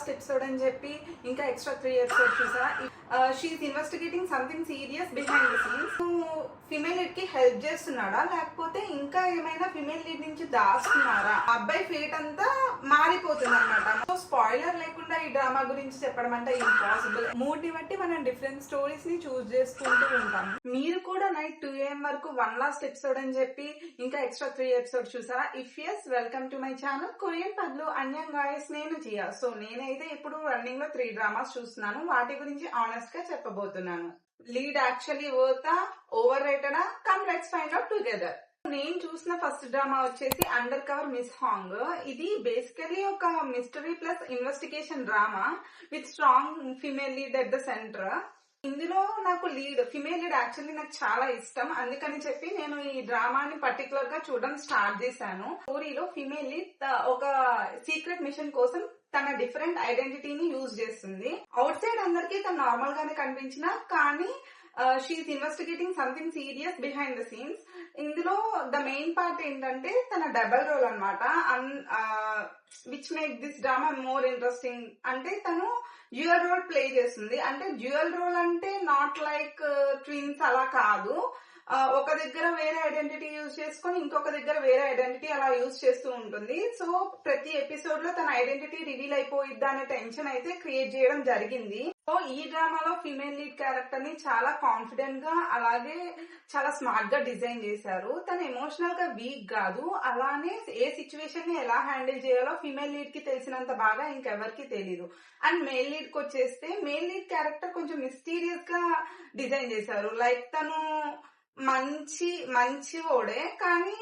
Last episode అని చెప్పి ఇంకా ఎక్స్ట్రా 3 ఎపిసోడ్ చూసా. She's investigating something serious behind the scenes. Female lead కి హెల్ప్ చేస్తున్నాడా లేకపోతే ఇంకా ఏమైనా ఫిమేల్ లీడ్ నుంచి దాస్తున్నారా? అబ్బాయి ఫేట్ అంతా మారిపోతుంది అనమాట. సో స్పాయిలర్ లేకుండా ఈ డ్రామా గురించి చెప్పడం అంటే ఇంపాసిబుల్. మూడ్ ని బట్టి మనం డిఫరెంట్ స్టోరీస్ ని చూస్ చేసుకుంటూ ఉంటాం. మీరు కూడా నైట్ 2 AM వరకు 1 లాస్ట్ ఎపిసోడ్ అని చెప్పి ఇంకా ఎక్స్ట్రా 3 ఎపిసోడ్ చూసారా? If yes, welcome to my channel Korean పద్లు అన్యం గాయస్. నేను జియా. సో నేనైతే ఇప్పుడు రన్నింగ్ లో 3 డ్రామాస్ చూస్తున్నాను. వాటి గురించి ఆనెస్ట్ గా చెప్పబోతున్నాను. లీడ్ యాక్చువల్లీ వర్తా, ఓవర్ రేటెడా? Come let's find out together. నేను చూసిన ఫస్ట్ డ్రామా వచ్చేసి అండర్ కవర్ మిస్ హాంగ్. ఇది బేసికలీ ఒక mystery plus investigation drama with strong female lead at the centre. ఇందులో నాకు ఫిమేల్ లీడ్ యాక్చువల్లీ నాకు చాలా ఇష్టం. అందుకని చెప్పి నేను ఈ డ్రామాని పర్టికులర్ గా చూడడం స్టార్ట్ చేశాను. స్టోరీలో ఫిమేల్ లీడ్ ఒక సీక్రెట్ మిషన్ కోసం తన డిఫరెంట్ ఐడెంటిటీని యూజ్ చేస్తుంది. అవుట్ సైడ్ అందరికి తను నార్మల్ గానే కనిపించినా కానీ she's investigating something serious behind the scenes. ఇందులో ద మెయిన్ పార్ట్ ఏంటంటే తన డబల్ రోల్ అనమాట. Which make this drama more interesting. అంటే తను డ్యూయల్ రోల్ ప్లే చేస్తుంది. అంటే డ్యూయల్ రోల్ అంటే నాట్ లైక్ ట్విన్స్ అలా కాదు. ఒక దగ్గర వేరే ఐడెంటిటీ యూజ్ చేసుకొని ఇంకొక దగ్గర వేరే ఐడెంటిటీ అలా యూజ్ చేస్తూ ఉంటుంది. సో ప్రతి ఎపిసోడ్ లో తన ఐడెంటిటీ రివీల్ అయిపోయిద్దా అనే టెన్షన్ అయితే క్రియేట్ చేయడం జరిగింది. సో ఈ డ్రామాలో ఫీమేల్ లీడ్ క్యారెక్టర్ ని చాలా కాన్ఫిడెంట్ గా అలాగే చాలా స్మార్ట్ గా డిజైన్ చేశారు. తను ఎమోషనల్ గా వీక్ కాదు. అలానే ఏ సిచ్యువేషన్ ని ఎలా హ్యాండిల్ చేయాలో ఫీమేల్ లీడ్ కి తెలిసినంత బాగా ఇంకెవరికి తెలీదు. అండ్ మేల్ లీడ్ కి వచ్చేస్తే మేల్ లీడ్ క్యారెక్టర్ కొంచెం మిస్టీరియస్ గా డిజైన్ చేశారు. లైక్ తను మంచివాడే కానీ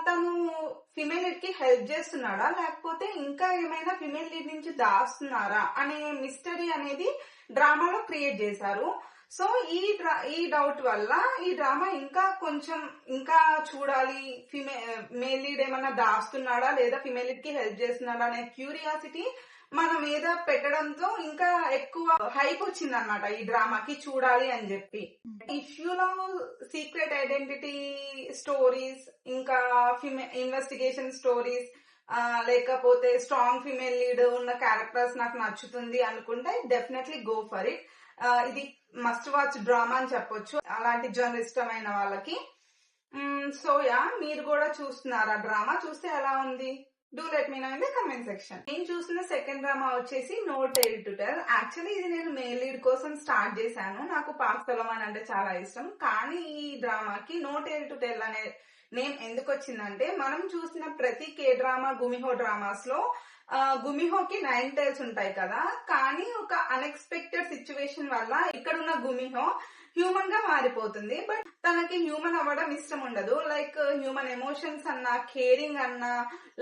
తను ఫిమేల్ లీడ్ కి హెల్ప్ చేస్తున్నాడా లేకపోతే ఇంకా ఏమైనా ఫిమేల్ లీడ్ నుంచి దాస్తున్నారా అనే మిస్టరీ అనేది డ్రామాలో క్రియేట్ చేశారు. సో ఈ డౌట్ వల్ల ఈ డ్రామా ఇంకా చూడాలి. మేల్ లీడ్ ఏమన్నా దాస్తున్నాడా లేదా ఫిమేల్ లీడ్ కి హెల్ప్ చేస్తున్నాడా అనే క్యూరియాసిటీ మన మీద పెట్టడంతో ఇంకా ఎక్కువ హైప్ వచ్చింది అనమాట ఈ డ్రామాకి చూడాలి అని చెప్పి. If you love secret identity stories, ఇంకా ఇన్వెస్టిగేషన్ స్టోరీస్, లేకపోతే స్ట్రాంగ్ ఫిమేల్ లీడ్ ఉన్న క్యారెక్టర్స్ నాకు నచ్చుతుంది అనుకుంటే డెఫినెట్లీ గో ఫర్ ఇట్. ఇది మస్ట్ వాచ్ డ్రామా అని చెప్పొచ్చు అలాంటి జనర్ ఇష్టమైన వాళ్ళకి. సో మీరు కూడా చూస్తున్నారా డ్రామా? చూస్తే ఎలా ఉంది? Do let me know in the comment section. నేను చూసిన సెకండ్ డ్రామా వచ్చేసి no tail to tell. Actually ఇది నేను మేల్ లీడ్ కోసం స్టార్ట్ చేశాను. నాకు పాక్ సలోమాన్ అంటే చాలా ఇష్టం. కానీ ఈ డ్రామాకి నో టెయిల్ టు టెల్ అనే నేమ్ ఎందుకు వచ్చిందంటే, మనం చూసిన ప్రతి కే డ్రామా, గుమిహో డ్రామాస్ లో గుమిహోకి 9 టైల్స్ ఉంటాయి కదా. కానీ ఒక అన్ఎక్స్పెక్టెడ్ సిచ్యువేషన్ వల్ల ఇక్కడున్న గుమిహో హ్యూమన్ గా మారిపోతుంది. బట్ తనకి హ్యూమన్ అవ్వడం ఇష్టం ఉండదు. లైక్ హ్యూమన్ ఎమోషన్స్ అన్నా, కేరింగ్ అన్నా,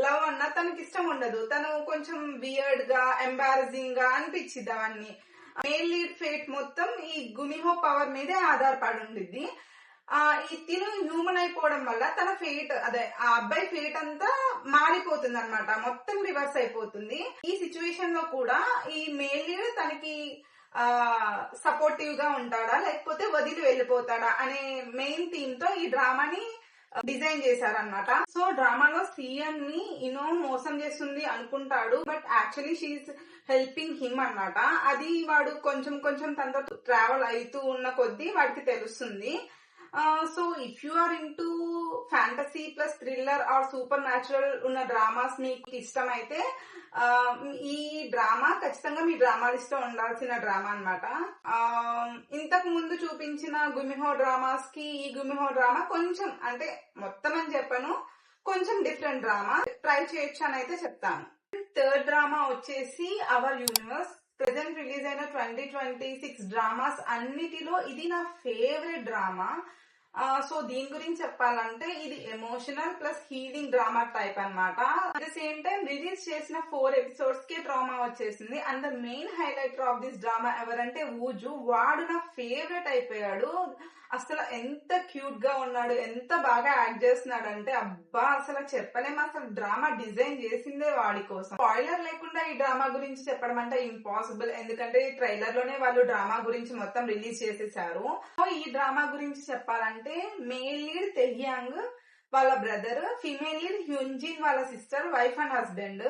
లవ్ అన్నా తనకి ఇష్టం ఉండదు. తను కొంచెం వియర్డ్ గా, ఎంబారసింగ్ గా అనిపించింది అవన్నీ. మేల్ లీడ్ ఫేట్ మొత్తం ఈ గుమిహో పవర్ మీదే ఆధారపడి ఉండిద్ది. తిను హ్యూమన్ అయిపోవడం వల్ల తన ఫేట్, అదే ఆ అబ్బాయి ఫేట్ అంతా మారిపోతుంది అనమాట. మొత్తం రివర్స్ అయిపోతుంది. ఈ సిచ్యువేషన్ లో కూడా ఈ మేల్ లీడ్ తనకి సపోర్టివ్ గా ఉంటాడా లేకపోతే వదిలి వెళ్ళిపోతాడా అనే మెయిన్ థీమ్ తో ఈ డ్రామాని డిజైన్ చేశారనమాట. సో డ్రామాలో సీఎం ని ఇనో మోసం చేస్తుంది అనుకుంటాడు. But actually she is helping him అన్నమాట. అది వాడు కొంచెం తనతో ట్రావెల్ అవుతూ ఉన్న కొద్దీ వాడికి తెలుస్తుంది. So if you are into fantasy plus thriller or supernatural ఉన్న డ్రామాస్ మీకు ఇష్టమైతే ఈ డ్రామా ఖచ్చితంగా మీ డ్రామా లిస్ట్ లో ఉండాల్సిన డ్రామా అనమాట. ఇంతకు ముందు చూపించిన గుమిహో డ్రామాస్ కి ఈ గుమిహో డ్రామా కొంచెం, అంటే మొత్తం అని చెప్పను, కొంచెం డిఫరెంట్ డ్రామా. ట్రై చేయొచ్చు అని అయితే చెప్తాను. థర్డ్ డ్రామా వచ్చేసి అవర్ యూనివర్స్. ప్రెజెంట్ రిలీజ్ అయిన 2026 డ్రామాస్ అన్నిటిలో ఇది నా ఫేవరెట్ డ్రామా. సో దీని గురించి చెప్పాలంటే ఇది emotional plus healing drama type అన్నమాట. At the same time release చేసిన 4 ఎపిసోడ్స్ కి డ్రామా వచ్చేసింది. And the main highlighter of this drama ఎవరంటే వూజు. వాడు నా ఫేవరెట్ అయిపోయాడు. అసలు ఎంత క్యూట్ గా ఉన్నాడు, ఎంత బాగా యాక్ట్ చేస్తున్నాడు అంటే అబ్బా అసలు చెప్పలేము. అసలు డ్రామా డిజైన్ చేసిందే వాడి కోసం. స్పాయిలర్ లేకుండా ఈ డ్రామా గురించి చెప్పడం అంటే ఇంపాసిబుల్. ఎందుకంటే ఈ ట్రైలర్ లోనే వాళ్ళు డ్రామా గురించి మొత్తం రిలీజ్ చేసేసారు. సో ఈ డ్రామా గురించి చెప్పాలంటే మేల్ లీడ్ తెహ్యాంగ్ వాళ్ళ బ్రదర్, ఫీమేల్ లీడ్ హ్యున్జిన్ వాళ్ళ సిస్టర్, వైఫ్ అండ్ హస్బెండ్.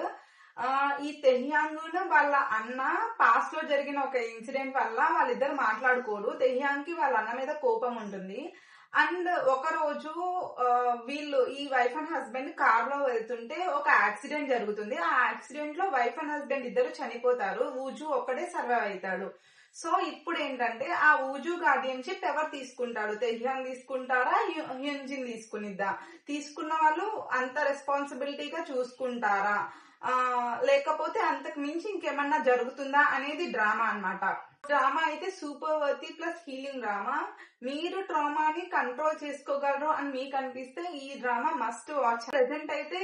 ఈ తెహ్యాంగ్ వాళ్ళ అన్న పాస్ట్ లో జరిగిన ఒక ఇన్సిడెంట్ వల్ల వాళ్ళిద్దరు మాట్లాడుకోరు. తెహ్యాంగ్ కి వాళ్ళ అన్న మీద కోపం ఉంటుంది. అండ్ ఒక రోజు వీళ్ళు ఈ వైఫ్ అండ్ హస్బెండ్ కార్ లో వెళ్తుంటే ఒక యాక్సిడెంట్ జరుగుతుంది. ఆ యాక్సిడెంట్ లో వైఫ్ అండ్ హస్బెండ్ ఇద్దరు చనిపోతారు. ఊజు ఒక్కడే సర్వైవ్ అవుతాడు. సో ఇప్పుడు ఏంటంటే ఆ ఊజు గార్డియన్షిప్ ఎవరు తీసుకుంటాడు? తెహ్యాంగ్ తీసుకుంటారా, హ్యుంజిన్ తీసుకున్న వాళ్ళు అంత రెస్పాన్సిబిలిటీగా చూసుకుంటారా, లేకపోతే అంతకు మించి ఇంకేమన్నా జరుగుతుందా అనేది డ్రామా అన్నమాట. డ్రామా అయితే సూపర్ వర్తి ప్లస్ హీలింగ్ డ్రామా. మీరు ట్రామాని కంట్రోల్ చేసుకోగలరు అని మీకు అనిపిస్తే ఈ డ్రామా మస్ట్ వాచ్. ప్రెసెంట్ అయితే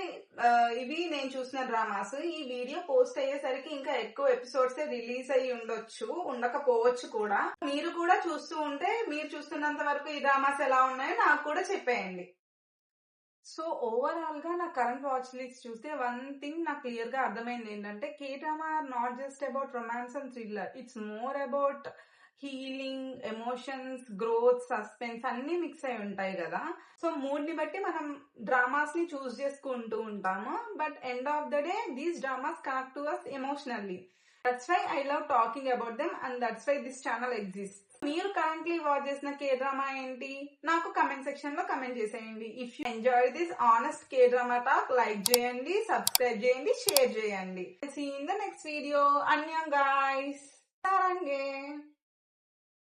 ఇవి నేను చూసిన డ్రామాస్. ఈ వీడియో పోస్ట్ అయ్యేసరికి ఇంకా ఎక్కువ ఎపిసోడ్స్ రిలీజ్ అయ్యి ఉండకపోవచ్చు కూడా. మీరు కూడా చూస్తూ ఉంటే మీరు చూస్తున్నంత వరకు ఈ డ్రామాస్ ఎలా ఉన్నాయో నాకు కూడా చెప్పేయండి. సో ఓవరాల్ గా నా కరెంట్ వాచ్ లిస్ట్ చూస్తే వన్ థింగ్ నాకు క్లియర్ గా అర్థమైంది ఏంటంటే K drama are not just about romance and thriller. It's more about healing, emotions, growth, suspense అన్ని మిక్స్ అయి ఉంటాయి కదా. సో మూడ్ ని బట్టి మనం డ్రామాస్ ని చూస్ చేసుకుంటూ ఉంటాము. But end of the day these dramas connect to us emotionally. That's why I love talking about them and that's why this channel exist. మీరు కరెంట్లీ వాచ్ చేసిన కే డ్రామా ఏంటి నాకు కమెంట్ సెక్షన్ లో comment చేసేయండి. If you enjoy this honest K drama talk, like చేయండి, subscribe చేయండి, share చేయండి. See in the next video. అన్యం గైస్. సారంగే.